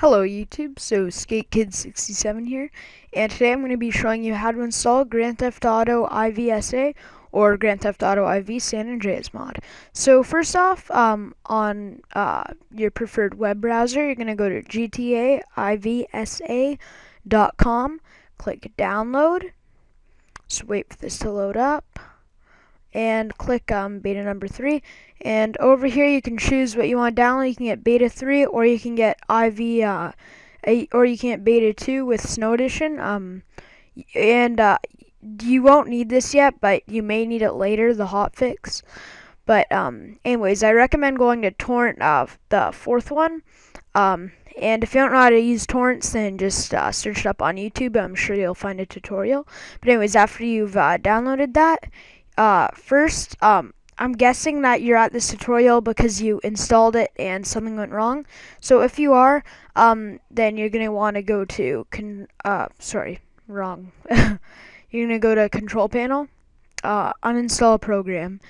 Hello YouTube, so SkateKid67 here, and today I'm going to be showing you how to install Grand Theft Auto IVSA or Grand Theft Auto IV San Andreas mod. So first off, on your preferred web browser, you're going to go to gtaivsa.com, click download, just wait for this to load up, and click beta number 3, and over here you can choose what you want to download. You can get beta 3 or you can get IV or you can get beta 2 with Snow Edition, and you won't need this yet, but you may need it later, the hotfix. But anyways, I recommend going to torrent the fourth one, and if you don't know how to use torrents, then just search it up on YouTube. I'm sure you'll find a tutorial. But anyways, after you've downloaded that, first, I'm guessing that you're at this tutorial because you installed it and something went wrong. So if you are, then you're gonna want to go to wrong. You're gonna go to Control Panel, uninstall a program,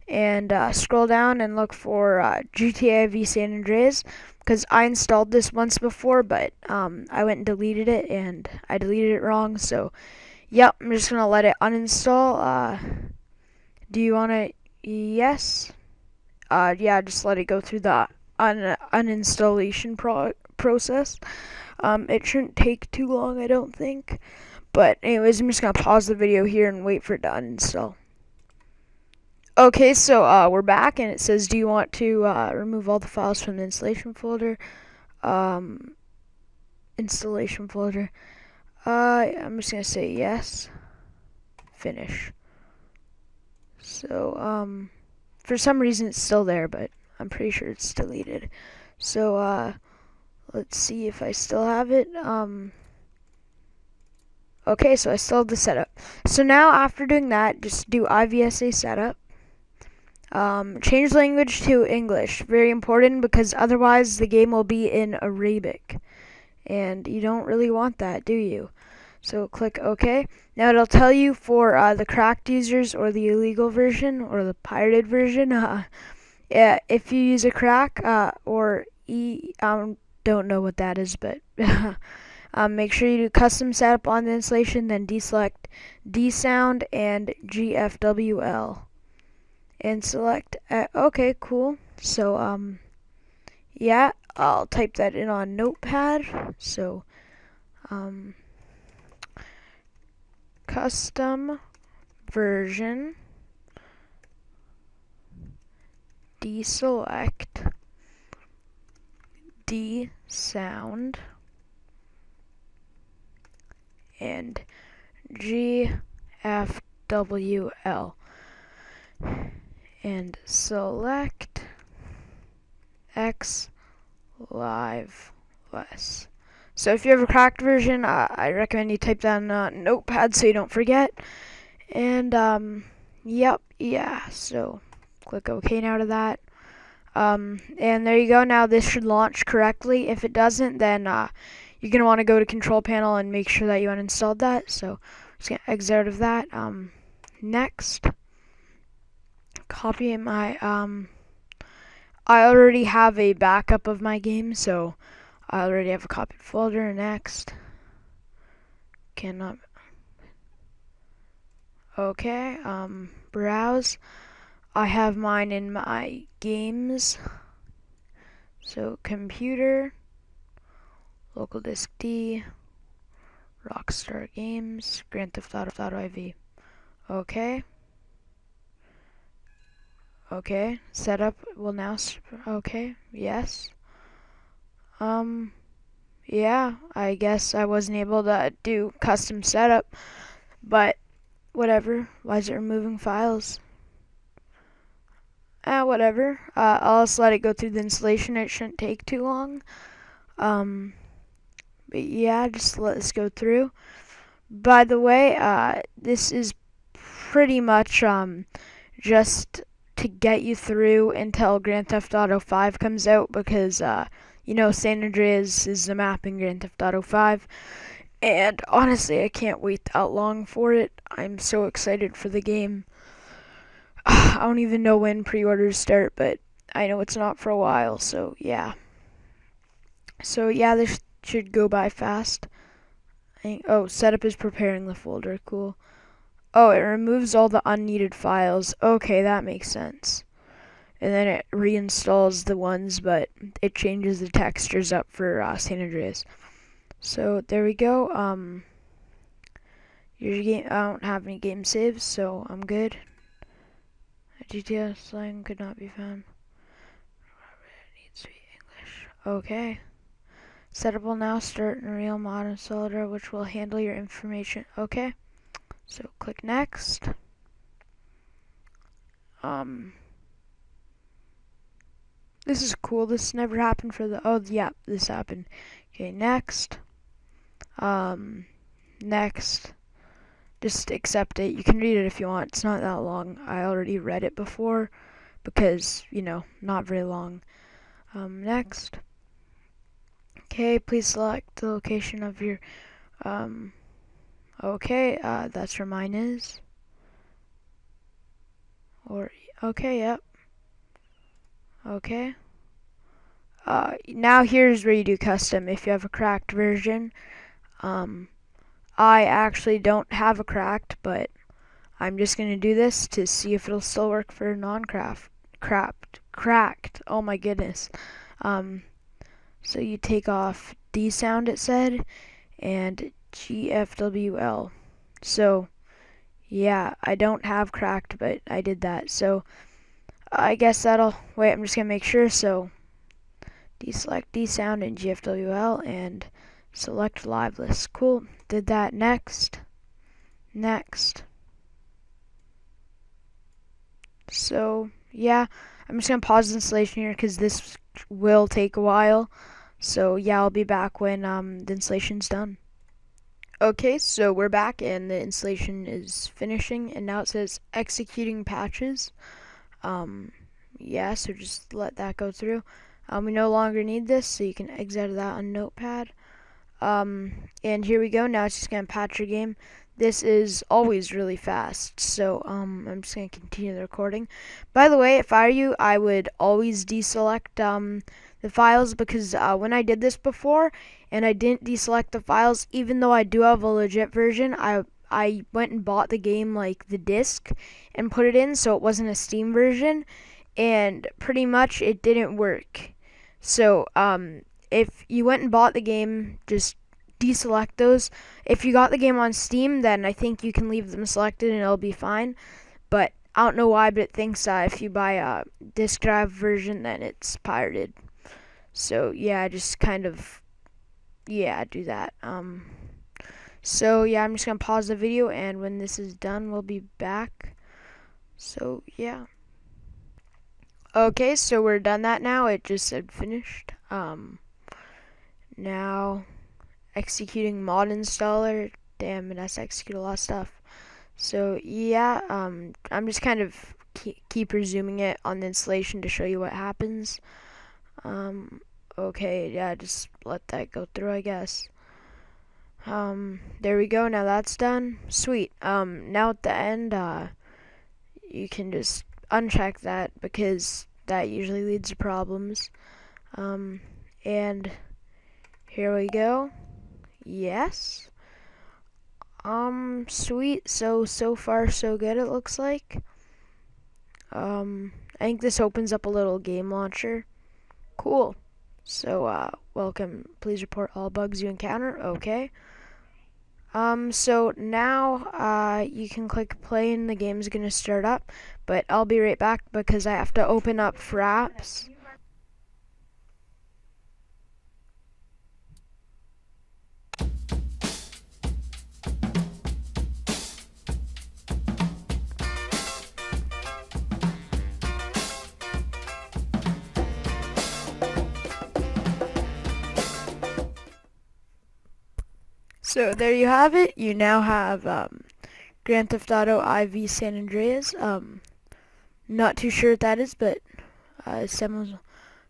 and scroll down and look for GTA V San Andreas, because I installed this once before, but I went and deleted it, and I deleted it wrong. So, yep, I'm just gonna let it uninstall. Do you want to? Yes. Yeah, just let it go through the uninstallation process. It shouldn't take too long, I don't think. But anyways, I'm just gonna pause the video here and wait for it to uninstall. Okay, so we're back, and it says, do you want to remove all the files from the installation folder? Installation folder. I'm just gonna say yes. Finish. So, for some reason it's still there, but I'm pretty sure it's deleted. So, let's see if I still have it. Okay, so I still have the setup. So now, after doing that, just do IVSA setup. Change language to English. Very important, because otherwise the game will be in Arabic. And you don't really want that, do you? So click OK. Now it'll tell you for the cracked users or the illegal version or the pirated version. Yeah, if you use a crack or don't know what that is, but make sure you do custom setup on the installation, then deselect dsound and GFWL, and select OK, cool. So yeah, I'll type that in on Notepad. So custom version, deselect dsound and GFWL, and select X live less. So if you have a cracked version, I recommend you type that on Notepad so you don't forget. And yep, yeah. So click OK now to that. And there you go. Now this should launch correctly. If it doesn't, then you're gonna want to go to Control Panel and make sure that you uninstalled that. So I'm just gonna exit out of that. Next, copy my I already have a backup of my game, so I already have a copied folder. Next. Cannot. Okay, browse. I have mine in my games. So computer, local disk D, Rockstar Games, Grand Theft Auto IV. Okay. Okay, setup will now. Okay, yes. Yeah, I guess I wasn't able to do custom setup, but whatever. Why is it removing files? Whatever. I'll just let it go through the installation. It shouldn't take too long. But yeah, just let this go through. By the way, this is pretty much just to get you through until Grand Theft Auto 5 comes out, because you know, San Andreas is the map in Grand Theft Auto 5, and honestly, I can't wait that long for it. I'm so excited for the game. I don't even know when pre-orders start, but I know it's not for a while, so yeah. So yeah, should go by fast. Oh, setup is preparing the folder. Cool. Oh, it removes all the unneeded files. Okay, that makes sense. And then it reinstalls the ones, but it changes the textures up for San Andreas. So there we go. Your game. I don't have any game saves, so I'm good. GTA slang could not be found. It needs to be English. Okay. Setup will now start in real mod installer, which will handle your information. Okay. So click next. This is cool. This never happened for the. Oh, yeah, this happened. Okay, next. Next. Just accept it. You can read it if you want. It's not that long. I already read it before because, not very long. Next. Okay, please select the location of your, okay, that's where mine is. Or, okay, yep. Okay. Now here's where you do custom. If you have a cracked version, I actually don't have a cracked, but I'm just gonna do this to see if it'll still work for cracked. Oh my goodness. So you take off D sound, it said, and GFWL. So yeah, I don't have cracked, but I did that. So I guess that'll wait. I'm just gonna make sure. So deselect D sound and GFWL and select live list. Cool. Did that. Next. So yeah, I'm just gonna pause the installation here because this will take a while. So yeah, I'll be back when the installation's done. Okay, so we're back and the installation is finishing, and now it says executing patches. Yeah, so just let that go through. We no longer need this, so you can exit out of that on Notepad. And here we go. Now it's just gonna patch your game. This is always really fast, so I'm just gonna continue the recording. By the way, if I were you, I would always deselect the files, because when I did this before and I didn't deselect the files, even though I do have a legit version, I went and bought the game, like the disc, and put it in, so it wasn't a Steam version, and pretty much it didn't work. So if you went and bought the game, just deselect those. If you got the game on Steam, then I think you can leave them selected and it'll be fine. But I don't know why, but it thinks if you buy a disk drive version, then it's pirated. So yeah, just kind of, yeah, do that. So yeah, I'm just gonna pause the video, and when this is done, we'll be back. So yeah. Okay, so we're done that now. It just said finished. Now executing mod installer. Damn, it has to execute a lot of stuff. So yeah, I'm just kind of keep resuming it on the installation to show you what happens. Okay, yeah, just let that go through, I guess. There we go. Now that's done. Sweet. Now at the end, you can just uncheck that, because that usually leads to problems. And here we go. Yes. Sweet. So far so good, it looks like. I think this opens up a little game launcher. Cool. So, welcome. Please report all bugs you encounter. Okay. So now, you can click play and the game's gonna start up, but I'll be right back because I have to open up Fraps. So there you have it. You now have Grand Theft Auto IV San Andreas. Not too sure what that is, but it sounds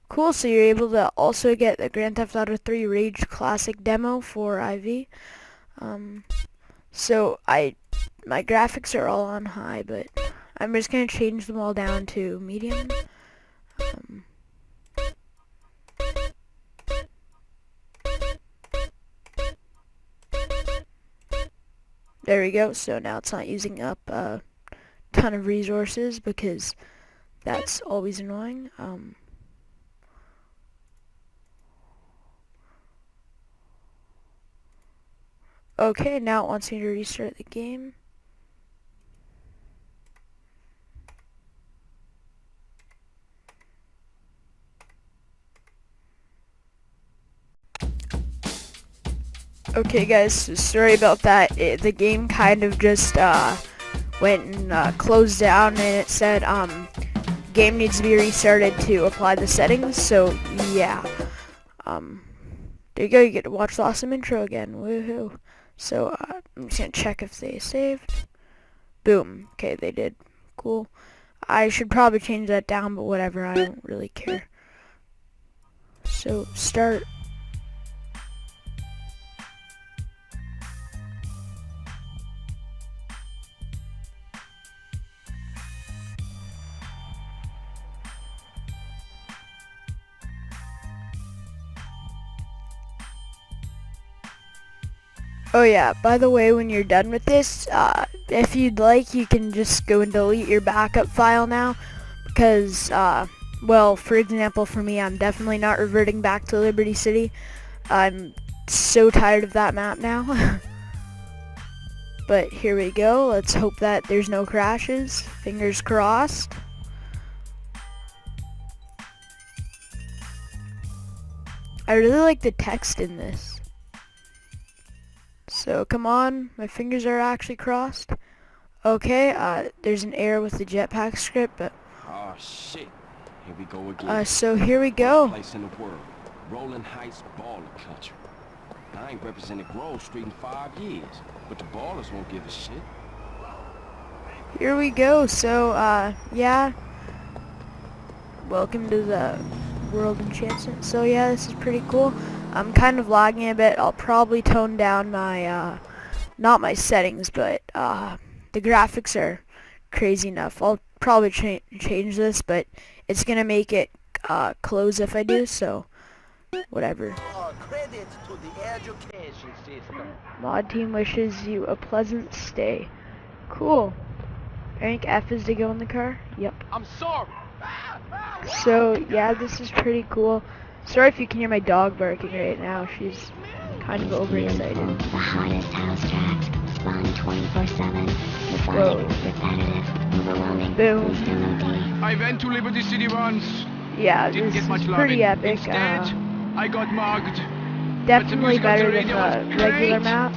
cool. So you're able to also get the Grand Theft Auto 3 Rage Classic demo for IV. So my graphics are all on high, but I'm just gonna change them all down to medium. There we go. So now it's not using up a ton of resources because that's always annoying. Okay, now it wants me to restart the game. Okay guys, so sorry about that. The game kind of just went and closed down, and it said game needs to be restarted to apply the settings. So yeah, there you go. You get to watch the awesome intro again. Woohoo! So I'm just gonna check if they saved. Boom. Okay, they did. Cool. I should probably change that down, but whatever. I don't really care. So start. Oh yeah, by the way, when you're done with this, if you'd like, you can just go and delete your backup file now, because, well, for example, for me, I'm definitely not reverting back to Liberty City. I'm so tired of that map now. But here we go. Let's hope that there's no crashes. Fingers crossed. I really like the text in this. So come on, my fingers are actually crossed. Okay, there's an error with the jetpack script, but oh shit, here we go again. So here we go. Place in the world, Rolling Heights baller country. I ain't represented Grove Street in 5 years, but the ballers won't give a shit. Here we go. So yeah, welcome to the world enchantment. So yeah, this is pretty cool. I'm kind of lagging a bit. I'll probably tone down my not my settings, but the graphics are crazy enough. I'll probably change this, but it's gonna make it close if I do, so whatever. Credit to the education system. Mod team wishes you a pleasant stay. Cool. I think F is to go in the car. Yep. I'm sorry. So yeah, this is pretty cool. Sorry if you can hear my dog barking right now. She's kind of overexcited. The hottest house tracks, fun 24/7, methodic, repetitive, overwhelming. Boom. Please don't OD. I went to Liberty City once. Yeah, Didn't this get much is love. pretty epic. Instead, I got mugged. Definitely better than the regular map.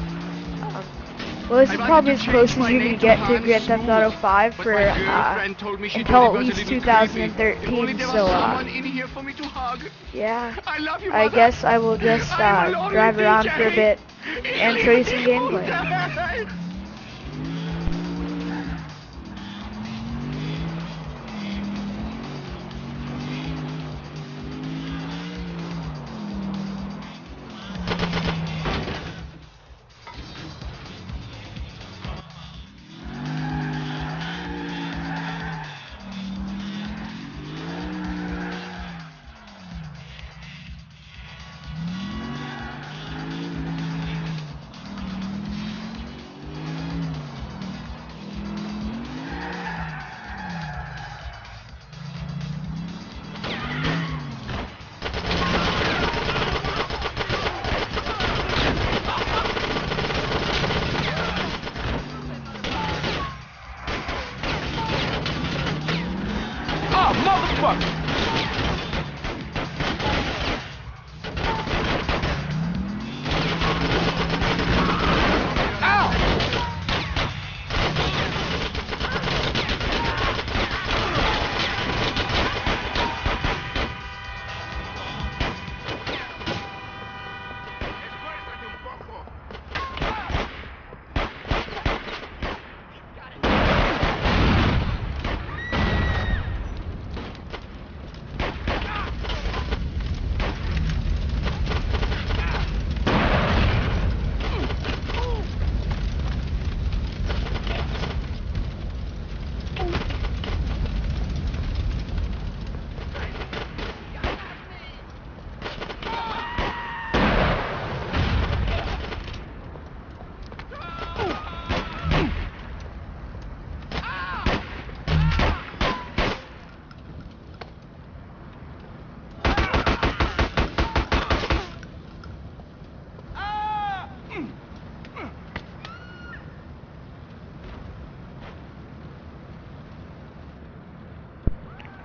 Well, this is probably as close as you can get to Grand Theft Auto 5 for until at least 2013. So yeah, I guess I will just drive around for a bit and show you some gameplay.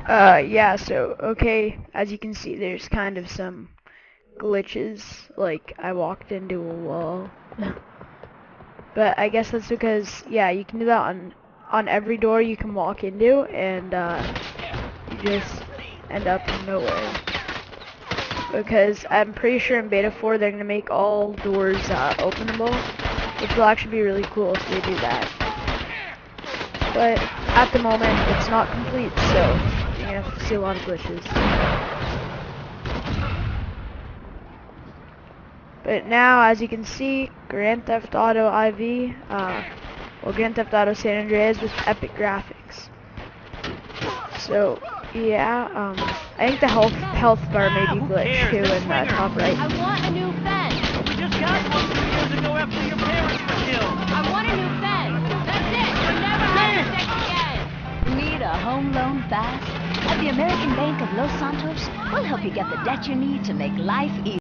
Yeah, so, okay, as you can see, there's kind of some glitches, like, I walked into a wall. But I guess that's because, yeah, you can do that on every door you can walk into, and, you just end up in nowhere. Because I'm pretty sure in Beta 4 they're gonna make all doors, openable, which will actually be really cool if they do that. But at the moment, it's not complete, so you're gonna have to see a lot of glitches. But now, as you can see, Grand Theft Auto IV, Grand Theft Auto San Andreas with epic graphics. So, yeah, I think the health bar may be glitched too in the top right. I want a new fence. We just got one 2 years ago after your parents were killed. I want a new fence. That's it. We're never having sex again. Need a home loan fast? At the American Bank of Los Santos, we'll help you get the debt you need to make life easy.